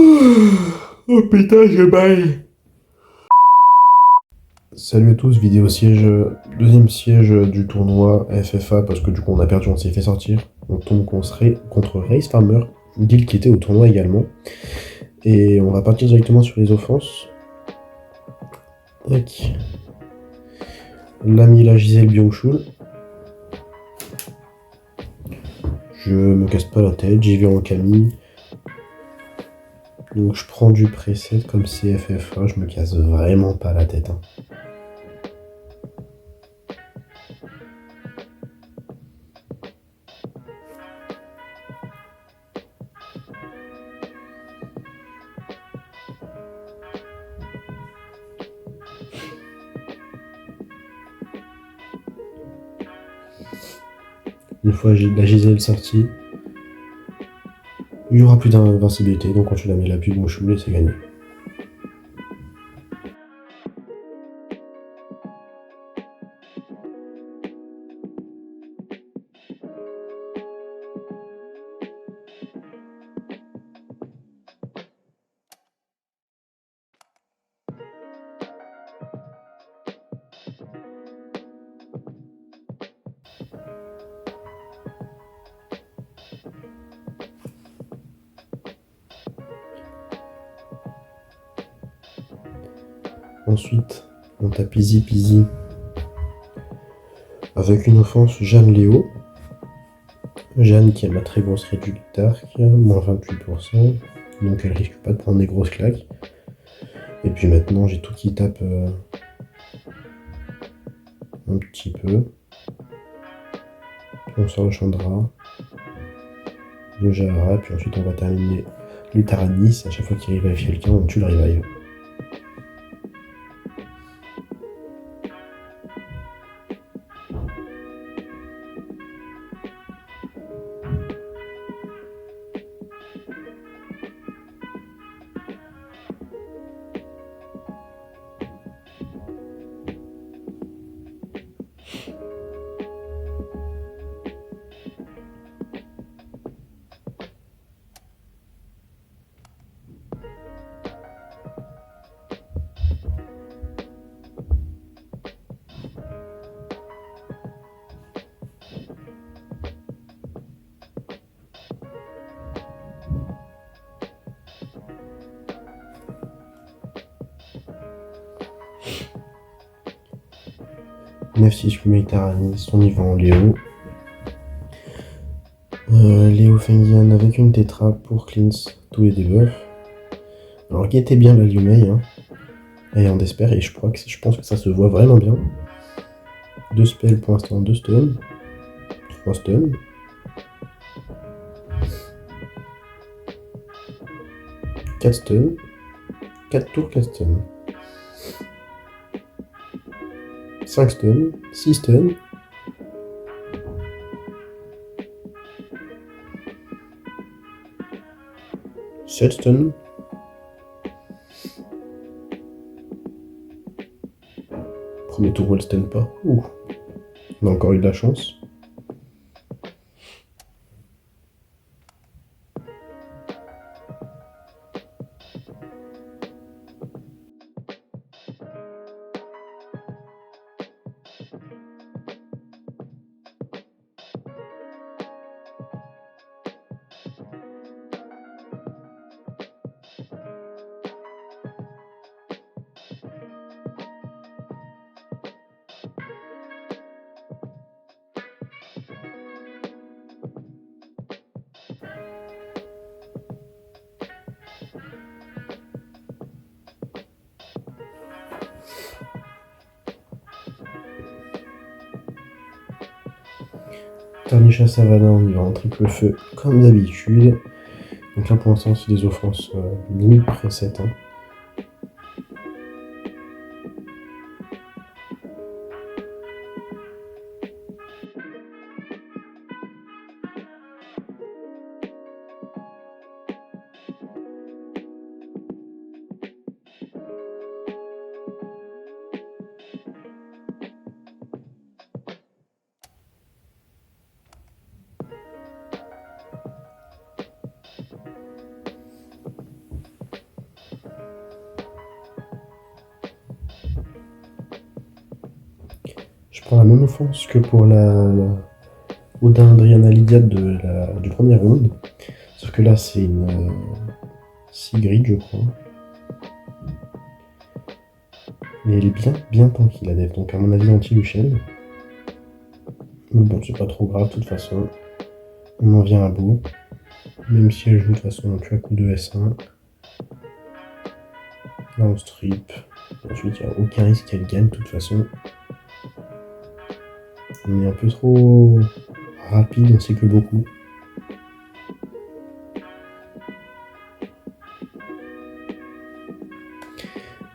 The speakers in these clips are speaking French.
Oh putain, je baille. Salut à tous, vidéo siège, deuxième siège du tournoi FFA parce que du coup on a perdu, on s'est fait sortir. On tombe contre Race Farmer, deal qui était au tournoi également. Et on va partir directement sur les offenses. Tac. L'ami la Gisèle Bianchoul. Je me casse pas la tête, j'y vais en Camille. Donc je prends du preset comme CFFA, je me casse vraiment pas la tête. Hein. Une fois la Gisèle sortie, il n'y aura plus d'invincibilité, donc quand tu la mets la pub au choulet, c'est gagné. Ensuite, on tape easy peasy avec une offense Jeanne Léo. Jeanne qui a ma très grosse réduction d'arc, moins 28%, donc elle risque pas de prendre des grosses claques. Et puis maintenant j'ai tout qui tape un petit peu. Puis on sort le Chandra, le Jahara, puis ensuite on va terminer l'Utaranis. À chaque fois qu'il revive quelqu'un, on tue le revive. F6 Utaranis, on y va en Léo. Léo Fengian avec une tétra pour cleanse tous les debuffs. Alors guettez bien la Liumei, hein. Et on espère, et je pense que ça se voit vraiment bien. 2 spells pour l'instant, 2 stuns, 3 stuns. 4 stuns, 4 tours, 4 stuns. 5 stuns, 6 stuns. 7 stuns. Premier tour, elle stun pas. Ouh. On a encore eu de la chance. Tarnisha Savannah, on y va en triple feu comme d'habitude. Donc là pour l'instant c'est des offenses limite preset. Hein. Je prends la même offense que pour Odin Adriana Lydia du premier round. Sauf que là, c'est une Sigrid, je crois. Mais elle est bien tanky, la dev. Donc, à mon avis, anti-Lucienne. Mais bon, c'est pas trop grave, de toute façon. On en vient à bout. Même si elle joue de toute façon, tu as coup de S1. Là, on strip. Ensuite, il n'y a aucun risque qu'elle gagne, de toute façon. On est un peu trop rapide, on sait que beaucoup.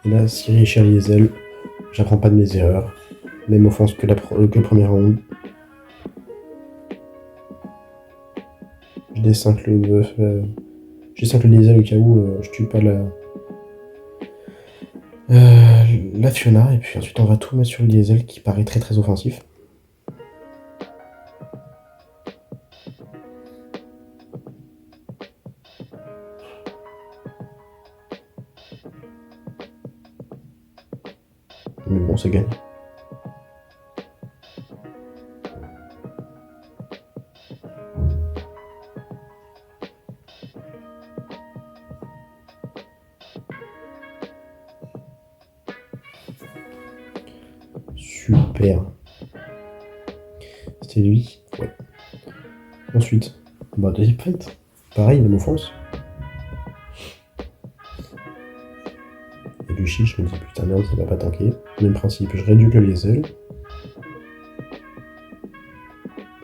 Et là, Ciri Cherliesel, j'apprends pas de mes erreurs. Même offense que le premier round. Je D5 le bœuf. G5 le Liesel au cas où je tue pas la Fiona. Et puis ensuite, on va tout mettre sur le Liesel qui paraît très très offensif. Mais bon, c'est gagné. Super. C'était lui. Ouais. Ensuite, bah deuxième fight. Pareil, même offense. Et du chi, je me dis putain merde, ça va pas tanker. Même principe, je réduis le Liesel.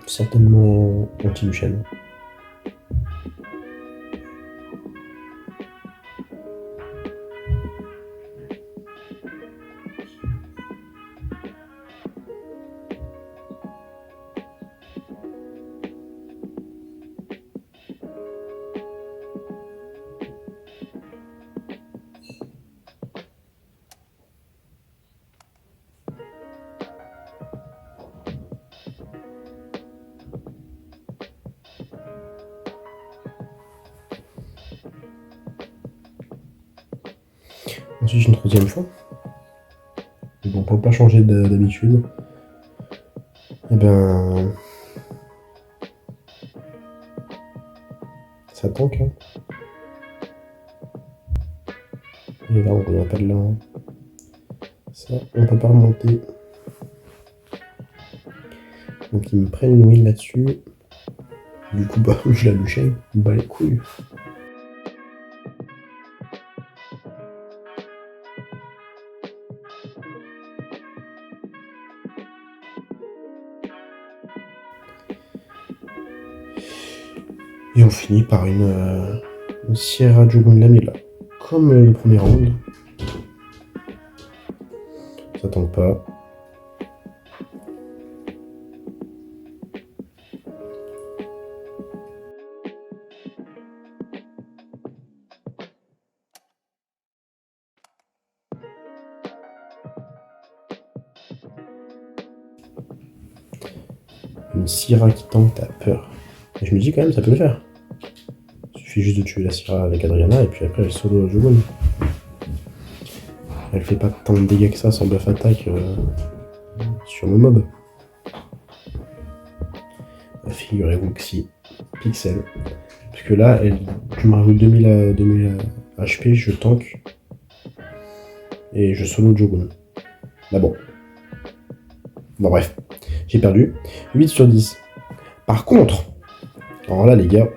Certainement anti-Lucienne. Ensuite, une troisième fois. Mais bon, pour pas changer d'habitude, et ben. Ça tank, hein. Et là, on revient pas de là. Hein. Ça, on peut pas remonter. Donc, ils me prennent une win là-dessus. Du coup, bah, je la Lucienne. Bah, les couilles. Et on finit par une Sierra Jogun Lamela. Comme le premier round. Ça tank pas. Une Syrah qui tank, t'as peur. Et je me dis quand même, ça peut le faire. Il suffit juste de tuer la Syrah avec Adriana et puis après elle solo Jogun. Elle fait pas tant de dégâts que ça sans buff attaque sur le mob. Figurez-vous que si. Pixel. Parce que là, tu me rajoutes 2000 HP, je tank. Et je solo Jogun. Bah bon. Bon bref. J'ai perdu. 8 sur 10. Par contre, alors là les gars,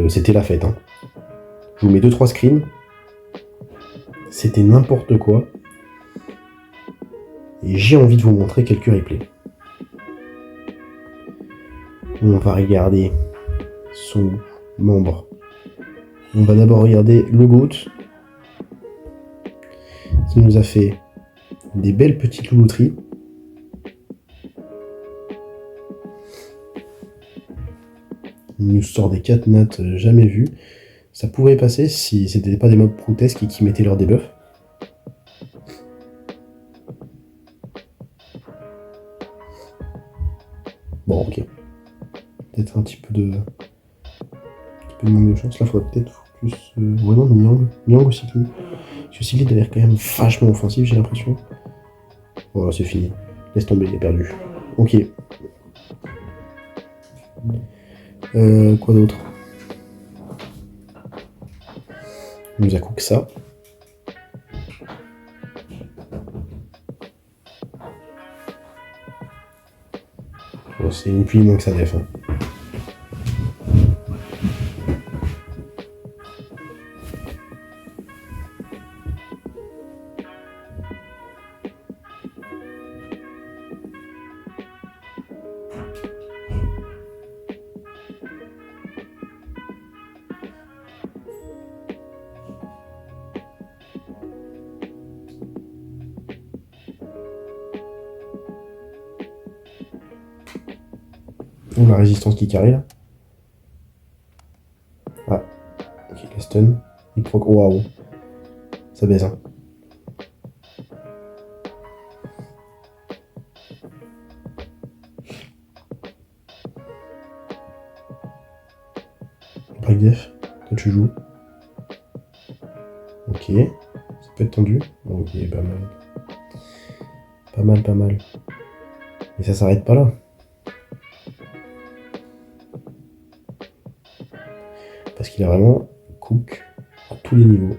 c'était la fête. Hein. Je vous mets 2-3 screens. C'était n'importe quoi. Et j'ai envie de vous montrer quelques replays. On va regarder son membre. On va d'abord regarder le GOAT. Qui nous a fait des belles petites loulouteries. Il nous sort des 4 notes jamais vues. Ça pouvait passer si c'était pas des mobs protestes qui mettaient leur debuff. Bon, ok. Peut-être un petit peu de manque de chance. Là, faudrait peut-être focus. Ouais, non, mais Niang aussi. Parce que Silid a l'air quand même vachement offensif, j'ai l'impression. Voilà, c'est fini. Laisse tomber, il est perdu. Ok. Quoi d'autre? Il nous a cook ça. Bon, c'est ni plus ni moins que ça def. Hein. Oh, la résistance qui carry là. Ah, ok, la stun. Il proc. Waouh. Ça baise, hein. Break def. Toi tu joues. Ok. Ça peut être tendu. Ok, pas mal. Pas mal, pas mal. Mais ça s'arrête pas là. Parce qu'il a vraiment cook à tous les niveaux.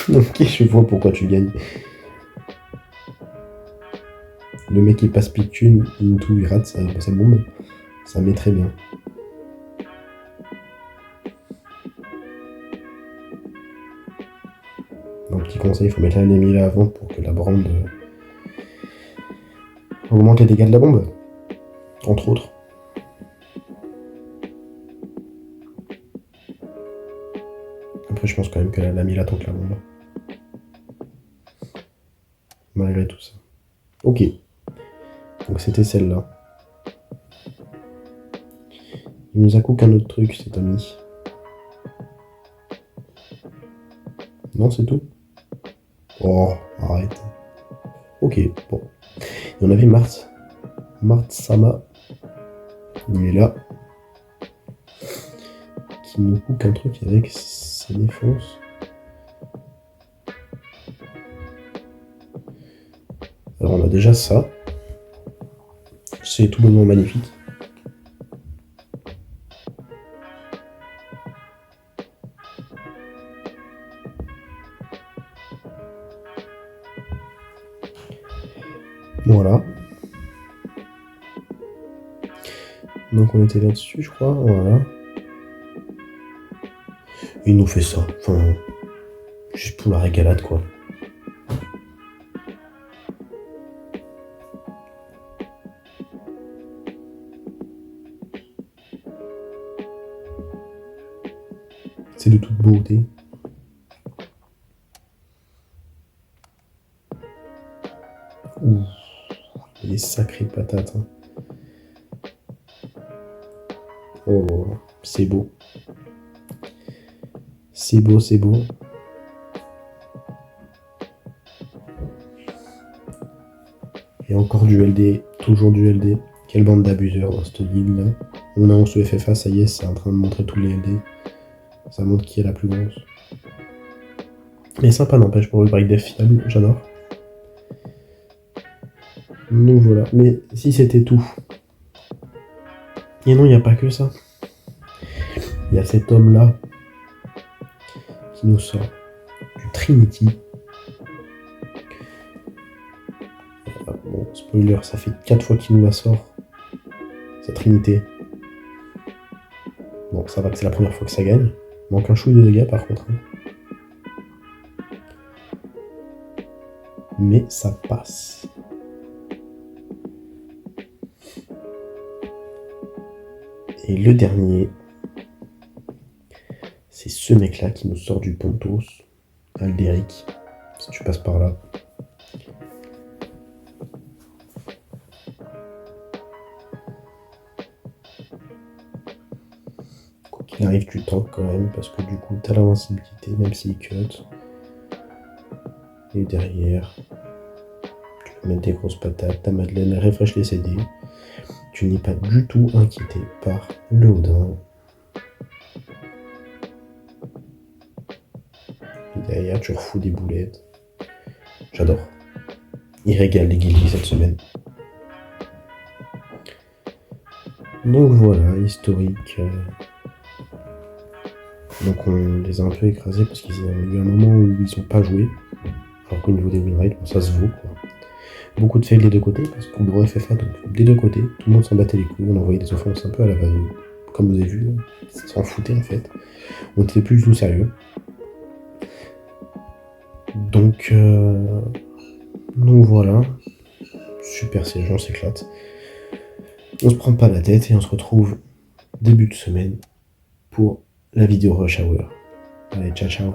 Ok, je vois pourquoi tu gagnes. Le mec il passe Pictune, Into, il rate sa bombe. Ça met très bien. Un petit conseil, il faut mettre l'ennemi là avant pour que la brande augmente les dégâts de la bombe. Entre autres. Après je pense quand même qu'elle a mis là tant que la bombe. Malgré tout ça. Ok. Donc c'était celle-là. Il nous a cook un autre truc, cet ami. Non, c'est tout? Oh, arrête. Ok, bon. Et on avait Mart. Mart Sama. Il est là. Qui nous cook un truc avec sa défense. Alors on a déjà ça. C'est tout bonnement magnifique. Voilà. Donc on était là-dessus, je crois. Voilà. Il nous fait ça. Enfin, juste pour la régalade, quoi. C'est de toute beauté. Ouh, il y a des sacrées patates. Hein. Oh, c'est beau. C'est beau, c'est beau. Et encore du LD, toujours du LD. Quelle bande d'abuseurs dans cette ligue-là. On a 11 FFA, ça y est, c'est en train de montrer tous les LD. Ça montre qui est la plus grosse. Mais sympa n'empêche pour le break def fiable, j'adore. Donc voilà, mais si c'était tout. Et non, il n'y a pas que ça. Il y a cet homme-là qui nous sort du Trinity. Bon, spoiler, ça fait 4 fois qu'il nous la sort. Sa Trinité. Bon, ça va que c'est la première fois que ça gagne. Manque un chouille de dégâts par contre. Mais ça passe. Et le dernier, c'est ce mec-là qui nous sort du Pontos, Alderic, si tu passes par là. Quoi qu'il arrive, tu tankes quand même, parce que du coup, t'as l'invincibilité, même s'il cut. Et derrière, tu peux mettre des grosses patates, ta Madeleine, elle refresh les CD. Tu n'es pas du tout inquiété par le Odin. derrière, tu refous des boulettes. J'adore. Il régale les guillemets cette semaine. Donc voilà, historique. Donc on les a un peu écrasés parce qu'il y a eu un moment où ils n'ont pas joué. Alors qu'au niveau des win rates, ça se vaut quoi. Beaucoup de fails des deux côtés, parce qu'on gros FFA, donc des deux côtés, tout le monde s'en battait les couilles, on envoyait des offenses un peu à la value. Comme vous avez vu, ça s'en foutait en fait. On était plus du tout sérieux. Donc voilà. Super siège, on s'éclate. On se prend pas la tête et on se retrouve début de semaine pour la vidéo Rush Hour. Allez, ciao ciao.